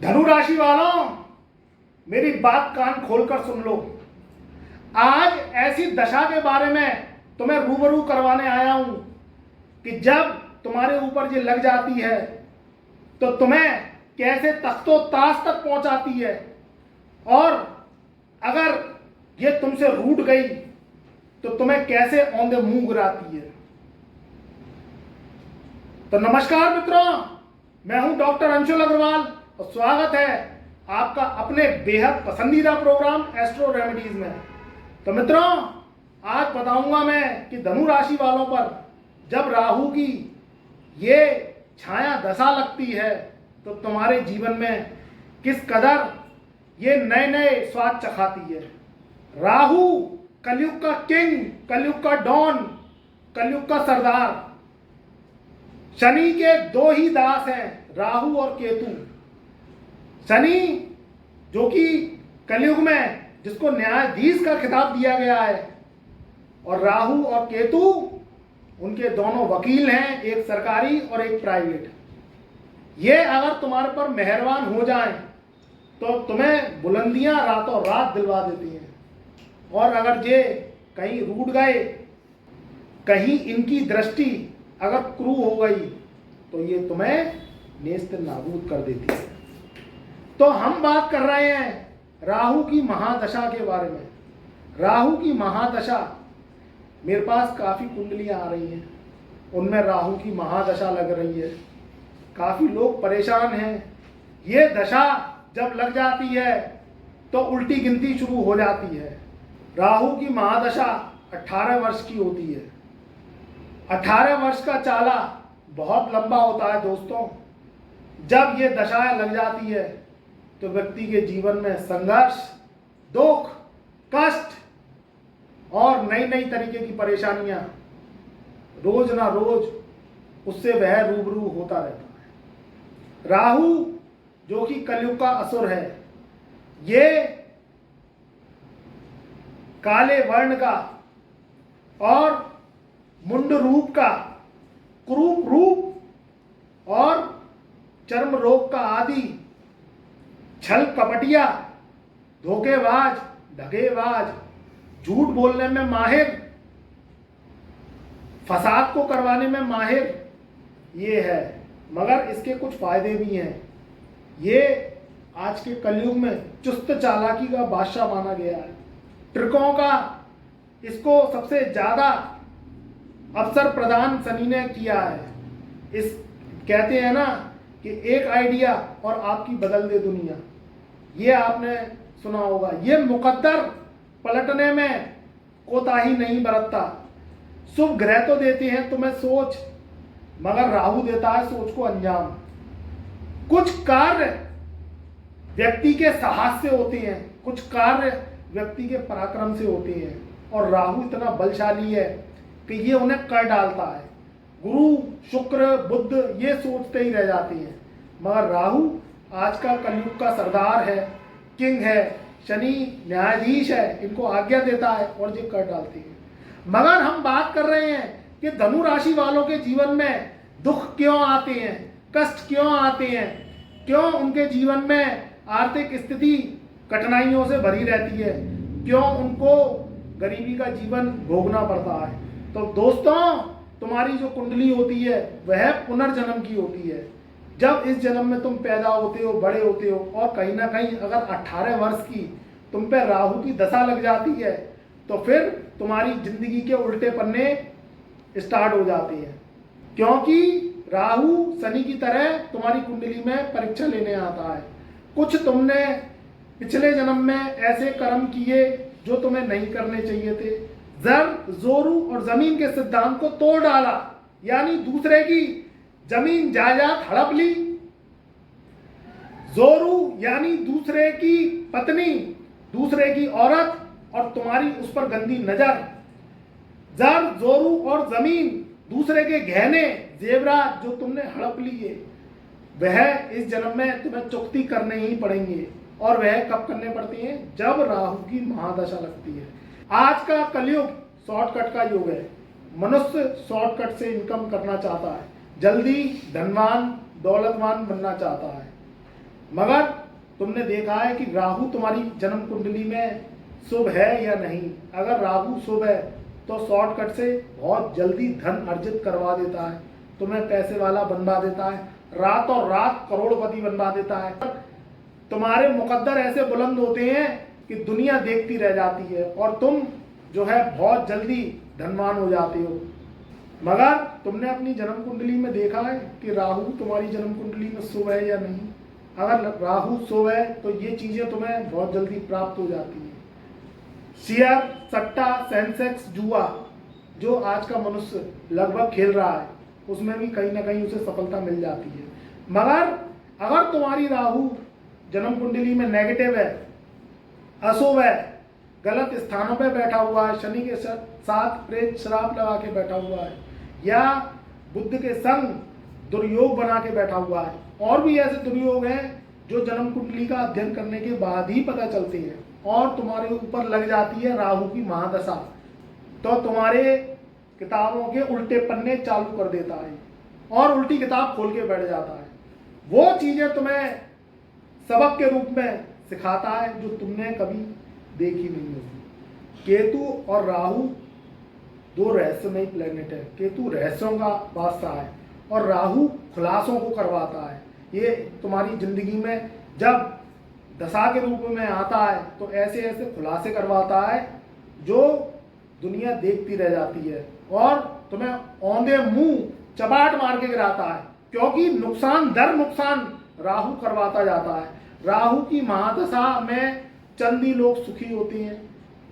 धनु राशि वालों, मेरी बात कान खोलकर सुन लो। आज ऐसी दशा के बारे में तुम्हें रूबरू करवाने आया हूं कि जब तुम्हारे ऊपर ये लग जाती है तो तुम्हें कैसे तख्तो ताश तक पहुंचाती है, और अगर ये तुमसे रूठ गई तो तुम्हें कैसे औंधे मुंह गिराती है। तो नमस्कार मित्रों, मैं हूं डॉक्टर अंशुल अग्रवाल और स्वागत है आपका अपने बेहद पसंदीदा प्रोग्राम एस्ट्रो रेमेडीज में। तो मित्रों, आज बताऊंगा मैं कि धनु राशि वालों पर जब राहु की ये छाया दशा लगती है तो तुम्हारे जीवन में किस कदर ये नए नए स्वाद चखाती है। राहु कलयुग का किंग, कलयुग का डॉन, कलयुग का सरदार। शनि के दो ही दास हैं, राहु और केतु। शनि जो कि कलयुग में जिसको न्यायाधीश का खिताब दिया गया है, और राहु और केतु उनके दोनों वकील हैं, एक सरकारी और एक प्राइवेट। ये अगर तुम्हारे पर मेहरबान हो जाएं तो तुम्हें बुलंदियां रातों रात दिलवा देती हैं, और अगर ये कहीं रूठ गए, कहीं इनकी दृष्टि अगर क्रू हो गई तो ये तुम्हें नेस्त नाबूद कर देती है। तो हम बात कर रहे हैं राहु की महादशा के बारे में। राहु की महादशा, मेरे पास काफ़ी कुंडलियां आ रही हैं, उनमें राहु की महादशा लग रही है। काफ़ी लोग परेशान हैं। ये दशा जब लग जाती है तो उल्टी गिनती शुरू हो जाती है। राहु की महादशा 18 वर्ष की होती है। 18 वर्ष का चाला बहुत लंबा होता है दोस्तों। जब ये दशाएं लग जाती है तो व्यक्ति के जीवन में संघर्ष, दुख, कष्ट और नई नई तरीके की परेशानियां रोज ना रोज उससे वह रूबरू होता रहता है। राहु जो कि कलयुग का असुर है, ये काले वर्ण का और मुंड रूप का, क्रूप रूप और चर्म रोग का आदि, छल कपटिया, धोखेबाज, धगेबाज, झूठ बोलने में माहिर, फसाद को करवाने में माहिर ये है। मगर इसके कुछ फायदे भी हैं। ये आज के कलयुग में चुस्त चालाकी का बादशाह माना गया है। ट्रिकों का इसको सबसे ज्यादा अवसर प्रदान शनि ने किया है। इस कहते हैं ना कि एक आइडिया और आपकी बदल दे दुनिया, ये आपने सुना होगा। ये मुकद्दर पलटने में कोताही नहीं बरतता। शुभ ग्रह तो देते हैं तुम्हें सोच, मगर राहु देता है सोच को अंजाम। कुछ कार्य व्यक्ति के साहस से होते हैं, कुछ कार्य व्यक्ति के पराक्रम से होते हैं, और राहु इतना बलशाली है कि ये उन्हें कर डालता है। गुरु, शुक्र, बुध ये सोचते ही रह जाते हैं, मगर राहु आज का कलयुग का सरदार है, किंग है। शनि न्यायाधीश है, इनको आज्ञा देता है और ये कर डालते हैं। मगर हम बात कर रहे हैं कि धनु राशि वालों के जीवन में दुख क्यों आते हैं, कष्ट क्यों आते हैं, क्यों उनके जीवन में आर्थिक स्थिति कठिनाइयों से भरी रहती है, क्यों उनको गरीबी का जीवन भोगना पड़ता है। तो दोस्तों, तुम्हारी जो कुंडली होती है वह पुनर्जन्म की होती है। जब इस जन्म में तुम पैदा होते हो, बड़े होते हो, और कहीं ना कहीं अगर 18 वर्ष की तुम पे राहु की दशा लग जाती है तो फिर तुम्हारी जिंदगी के उल्टे पन्ने स्टार्ट हो जाते हैं। क्योंकि राहु शनि की तरह तुम्हारी कुंडली में परीक्षा लेने आता है। कुछ तुमने पिछले जन्म में ऐसे कर्म किए जो तुम्हें नहीं करने चाहिए थे। जर, जोरू और जमीन के सिद्धांत को तोड़ डाला, यानी दूसरे की जमीन जायदाद हड़प ली। जोरू यानी दूसरे की पत्नी, दूसरे की औरत और तुम्हारी उस पर गंदी नजर। जर, जोरू और जमीन, दूसरे के गहने, जेवरात जो तुमने हड़प लिए, वह इस जन्म में तुम्हें चुकती करने ही पड़ेंगे। और वह कब करने पड़ती हैं? जब राहु की महादशा लगती है। आज का कलयुग शॉर्टकट का युग है। मनुष्य शॉर्टकट से इनकम करना चाहता है, जल्दी धनवान, दौलतवान बनना चाहता है। मगर तुमने देखा है कि राहु तुम्हारी जन्म कुंडली में शुभ है या नहीं। अगर राहु शुभ है तो शॉर्टकट से बहुत जल्दी धन अर्जित करवा देता है, तुम्हें पैसे वाला बनवा देता है, रातों रात करोड़पति बनवा देता है। तुम्हारे मुकद्दर ऐसे बुलंद होते हैं कि दुनिया देखती रह जाती है और तुम जो है बहुत जल्दी धनवान हो जाते हो। मगर तुमने अपनी जन्म कुंडली में देखा है कि राहु तुम्हारी जन्म कुंडली में शुभ है या नहीं। अगर राहु शुभ है तो ये चीजें तुम्हें बहुत जल्दी प्राप्त हो जाती है। शेयर, सट्टा, सेंसेक्स, जुआ जो आज का मनुष्य लगभग खेल रहा है उसमें भी कहीं ना कहीं उसे सफलता मिल जाती है। मगर अगर तुम्हारी राहु जन्म कुंडली में नेगेटिव है, अशुभ है, गलत स्थानों पे बैठा हुआ है, शनि के साथ प्रेत श्राप लगा के बैठा हुआ है या बुध के संग दुर्योग बना के बैठा हुआ है, और भी ऐसे दुर्योग हैं जो जन्म कुंडली का अध्ययन करने के बाद ही पता चलते हैं और तुम्हारे ऊपर लग जाती है राहु की महादशा, तो तुम्हारे किताबों के उल्टे पन्ने चालू कर देता है और उल्टी किताब खोल के बैठ जाता है। वो चीजें तुम्हें सबक के रूप में सिखाता है जो तुमने कभी देखी नहीं होगी। केतु और राहु दो रहस्यमयी प्लेनेट है। केतु रहस्यों का बादशाह है और राहु खुलासों को करवाता है। ये तुम्हारी जिंदगी में जब दशा के रूप में आता है तो ऐसे ऐसे खुलासे करवाता है जो दुनिया देखती रह जाती है और तुम्हें औंधे मुंह चपाट मार के गिराता है, क्योंकि नुकसान दर नुकसान राहु करवाता जाता है। राहु की महादशा में चंद ही लोग सुखी होते हैं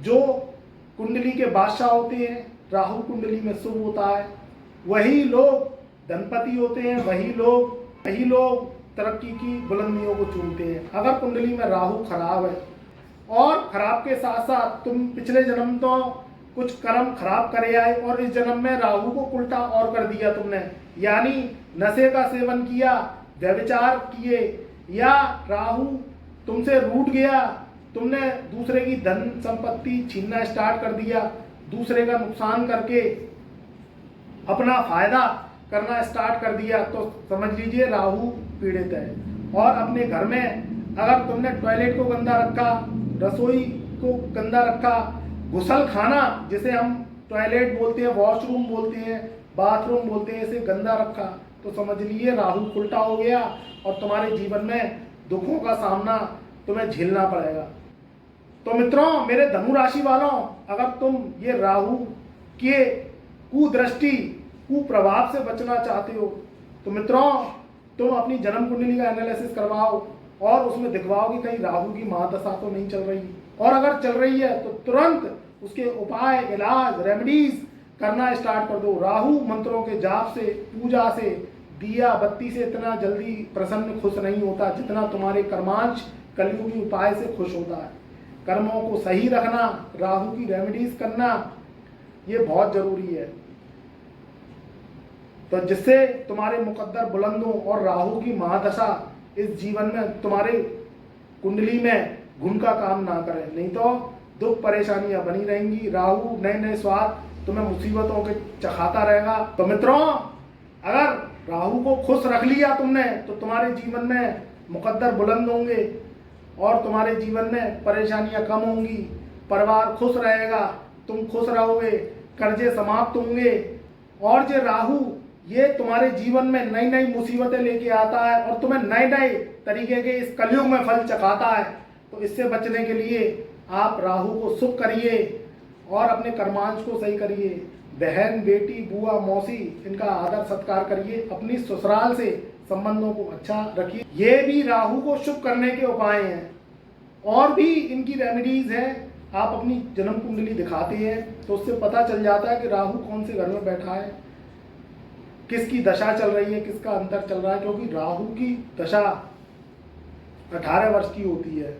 जो कुंडली के बादशाह होते हैं। राहु कुंडली में शुभ होता है, वही लोग धनपति होते हैं, वही लोग तरक्की की बुलंदियों को चूमते हैं। अगर कुंडली में राहु खराब है और खराब के साथ साथ तुम पिछले जन्म तो कुछ कर्म खराब करे आए और इस जन्म में राहु को उल्टा और कर दिया तुमने, यानी नशे का सेवन किया, व्यभिचार किए, या राहु तुमसे रूठ गया, तुमने दूसरे की धन संपत्ति छीनना स्टार्ट कर दिया, दूसरे का नुकसान करके अपना फायदा करना स्टार्ट कर दिया, तो समझ लीजिए राहु पीड़ित है। और अपने घर में अगर तुमने टॉयलेट को गंदा रखा, रसोई को गंदा रखा, गुसल खाना जिसे हम टॉयलेट बोलते हैं, वॉशरूम बोलते हैं, बाथरूम बोलते हैं, इसे गंदा रखा, तो समझ लीजिए राहु उल्टा हो गया और तुम्हारे जीवन में दुखों का सामना तुम्हें झेलना पड़ेगा। तो मित्रों, मेरे धनु राशि वालों, अगर तुम ये राहु के कुदृष्टि कुप्रभाव से बचना चाहते हो तो मित्रों तुम अपनी जन्म कुंडली का एनालिसिस करवाओ और उसमें दिखवाओ कि कहीं राहु की महादशा तो नहीं चल रही, और अगर चल रही है तो तुरंत उसके उपाय, इलाज, रेमेडीज करना स्टार्ट कर दो। राहु मंत्रों के जाप से, पूजा से, दिया बत्ती से इतना जल्दी प्रसन्न खुश नहीं होता जितना तुम्हारे कर्मांश कलयुगी उपाय से खुश होता है। कर्मों को सही रखना, राहु की रेमेडीज करना, ये बहुत जरूरी है, तो जिससे तुम्हारे मुकद्दर बुलंद हो और राहु की महादशा इस जीवन में तुम्हारे कुंडली में घुन का काम ना करे, नहीं तो दुख परेशानियां बनी रहेंगी। राहु नए नए स्वाद तुम्हें मुसीबतों के चखाता रहेगा। तो मित्रों, अगर राहु को खुश रख लिया तुमने तो तुम्हारे जीवन में मुकद्दर बुलंद होंगे और तुम्हारे जीवन में परेशानियां कम होंगी, परिवार खुश रहेगा, तुम खुश रहोगे, कर्जे समाप्त होंगे। और जो राहु ये तुम्हारे जीवन में नई नई मुसीबतें लेके आता है और तुम्हें नए नए तरीके के इस कलयुग में फल चखाता है, तो इससे बचने के लिए आप राहु को शुभ करिए और अपने कर्मांश को सही करिए। बहन, बेटी, बुआ, मौसी, इनका आदर सत्कार करिए, अपनी ससुराल से संबंधों को अच्छा रखिए। ये भी राहु को शुभ करने के उपाय हैं और भी इनकी रेमेडीज हैं। आप अपनी जन्म कुंडली दिखाते हैं तो उससे पता चल जाता है कि राहु कौन से घर में बैठा है, किसकी दशा चल रही है, किसका अंतर चल रहा है, क्योंकि राहु की दशा 18 वर्ष की होती है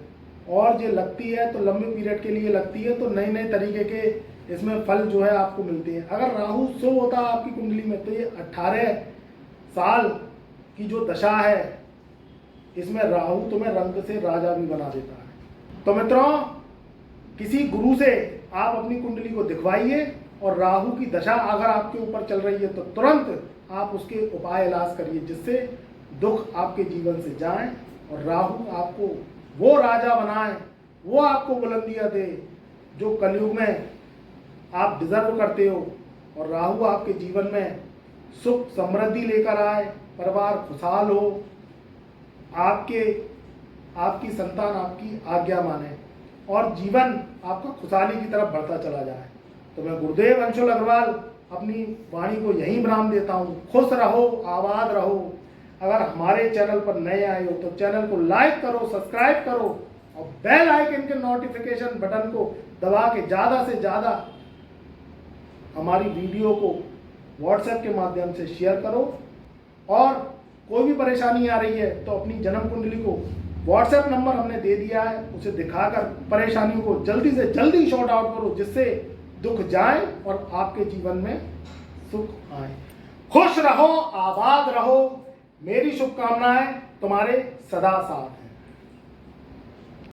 और ये लगती है तो लंबे पीरियड के लिए लगती है, तो नए नए तरीके के इसमें फल जो है आपको मिलते हैं। अगर राहु शुभ होता है आपकी कुंडली में तो ये 18 साल की जो दशा है इसमें राहु तुम्हें रंग से राजा भी बना देता है। तो मित्रों, किसी गुरु से आप अपनी कुंडली को दिखवाइए और राहु की दशा अगर आपके ऊपर चल रही है तो तुरंत आप उसके उपाय इलाज करिए जिससे दुख आपके जीवन से जाएं और राहु आपको वो राजा बनाए, वो आपको बुलंदियां दे जो कलयुग में आप डिजर्व करते हो। और राहु आपके जीवन में सुख समृद्धि लेकर आए, परिवार खुशहाल हो, आपकी संतान आपकी आज्ञा माने और जीवन आपका खुशहाली की तरफ बढ़ता चला जाए। तो मैं गुरुदेव अंशुल अग्रवाल अपनी वाणी को यहीं विराम देता हूँ। खुश रहो, आबाद रहो। अगर हमारे चैनल पर नए आए हो तो चैनल को लाइक करो, सब्सक्राइब करो और बेल आइकन के नोटिफिकेशन बटन को दबा के ज़्यादा से ज़्यादा हमारी वीडियो को व्हाट्सएप के माध्यम से शेयर करो। और कोई भी परेशानी आ रही है तो अपनी जन्म कुंडली को व्हाट्सएप नंबर हमने दे दिया है, उसे दिखाकर परेशानियों को जल्दी से जल्दी शॉर्ट आउट करो, जिससे दुख जाए और आपके जीवन में सुख आए। खुश रहो, आबाद रहो। मेरी शुभकामनाएं तुम्हारे सदा साथ हैं।